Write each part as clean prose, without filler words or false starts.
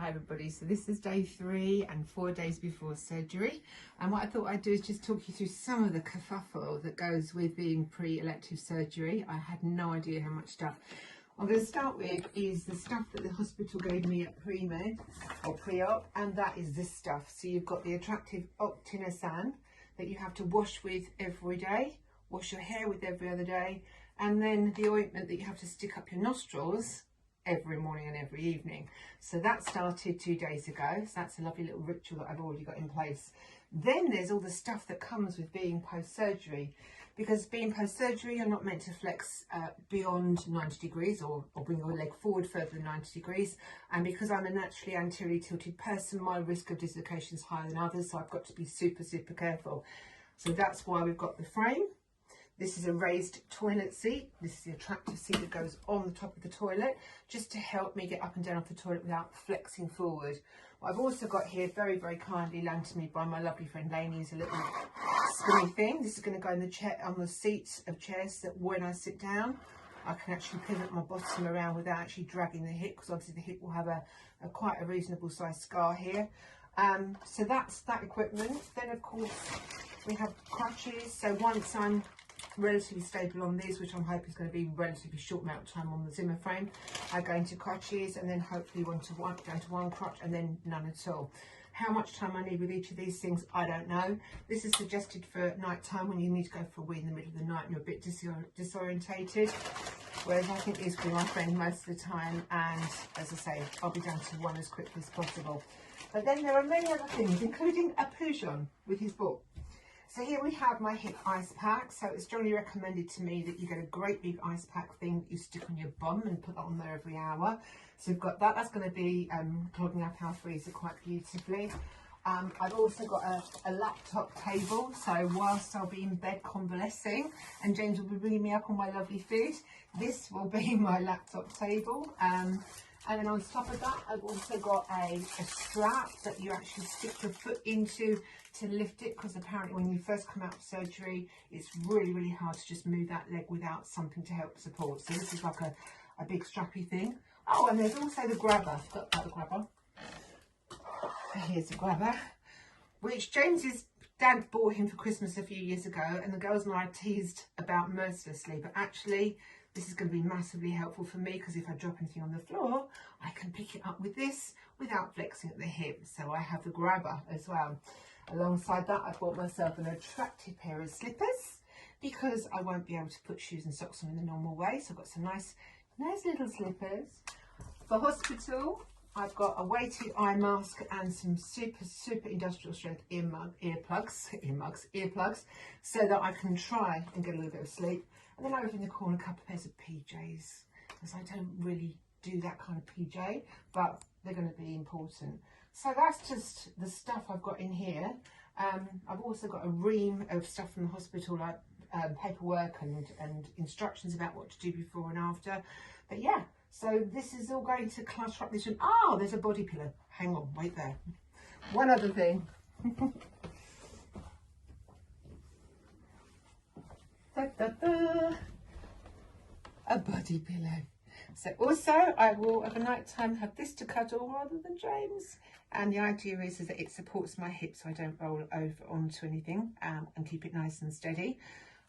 Hi everybody, so this is day 3 and 4 days before surgery, and what I thought I'd do is just talk you through some of the kerfuffle that goes with being pre-elective surgery. I had no idea how much stuff. What I'm going to start with is the stuff that the hospital gave me at pre-med or pre-op, and that is this stuff. So you've got the attractive Octinosan that you have to wash with every day, wash your hair with every other day, and then the ointment that you have to stick up your nostrils every morning and every evening. So that started 2 days ago. So that's a lovely little ritual that I've already got in place. Then there's all the stuff that comes with being post-surgery, because being post-surgery, you're not meant to flex beyond 90 degrees or bring your leg forward further than 90 degrees. And because I'm a naturally anteriorly tilted person, my risk of dislocation is higher than others. So I've got to be super, super careful. So that's why we've got the frame. This is a raised toilet seat. This is the attractive seat that goes on the top of the toilet, just to help me get up and down off the toilet without flexing forward. What I've also got here, very, very kindly lent to me by my lovely friend Lainey, is a little spinny thing. This is going to go in the chair, on the seats of chairs, that when I sit down, I can actually pivot my bottom around without actually dragging the hip, because obviously the hip will have a quite a reasonable sized scar here. So that's that equipment. Then of course we have crutches. So once I'm relatively stable on these, which I'm hoping is going to be relatively short amount of time on the Zimmer frame, I go into crutches, and then hopefully down to one crutch, and then none at all. How much time I need with each of these things, I don't know. This is suggested for night time, when you need to go for a wee in the middle of the night and you're a bit disorientated, whereas I think these will be my friend most of the time, and as I say, I'll be down to one as quickly as possible. But then there are many other things, including a Peugeot with his book. So here we have my hip ice pack. So it's strongly recommended to me that you get a great big ice pack thing that you stick on your bum and put that on there every hour. So we've got that. That's going to be clogging up our freezer quite beautifully. I've also got a laptop table. So whilst I'll be in bed convalescing and James will be bringing me up on my lovely food, this will be my laptop table. And then on top of that, I've also got a strap that you actually stick your foot into to lift it, because apparently when you first come out of surgery, it's really, really hard to just move that leg without something to help support. So this is like a big strappy thing. Oh, and there's also the grabber. Got the grabber. Here's the grabber, which James's dad bought him for Christmas a few years ago, and the girls and I teased about mercilessly, but actually this is going to be massively helpful for me, because if I drop anything on the floor, I can pick it up with this without flexing at the hip. So I have the grabber as well. Alongside that, I bought myself an attractive pair of slippers, because I won't be able to put shoes and socks on in the normal way. So I've got some nice little slippers. For hospital, I've got a weighted eye mask and some super industrial strength earplugs, so that I can try and get a little bit of sleep. And then over in the corner, a couple of pairs of PJs, because I don't really do that kind of PJ, but they're going to be important. So that's just the stuff I've got in here. I've also got a ream of stuff from the hospital, like paperwork and instructions about what to do before and after. But yeah, so this is all going to clutter up this room. Oh, there's a body pillow. Hang on, wait there. One other thing. Da, da, da. A body pillow. So also I will at the night time have this to cuddle rather than James, and the idea is that it supports my hips so I don't roll over onto anything, and keep it nice and steady.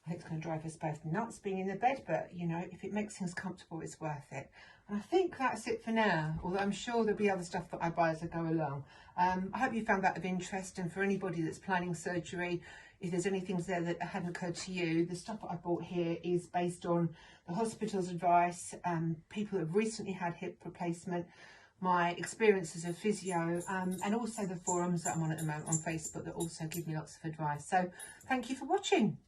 I think it's going to drive us both nuts being in the bed, but you know, if it makes things comfortable, it's worth it. And I think that's it for now, although I'm sure there'll be other stuff that I buy as I go along. I hope you found that of interest, and for anybody that's planning surgery, if there's anything there that hadn't occurred to you, the stuff that I bought here is based on the hospital's advice, people that have recently had hip replacement, my experience as a physio, and also the forums that I'm on at the moment on Facebook that also give me lots of advice. So thank you for watching.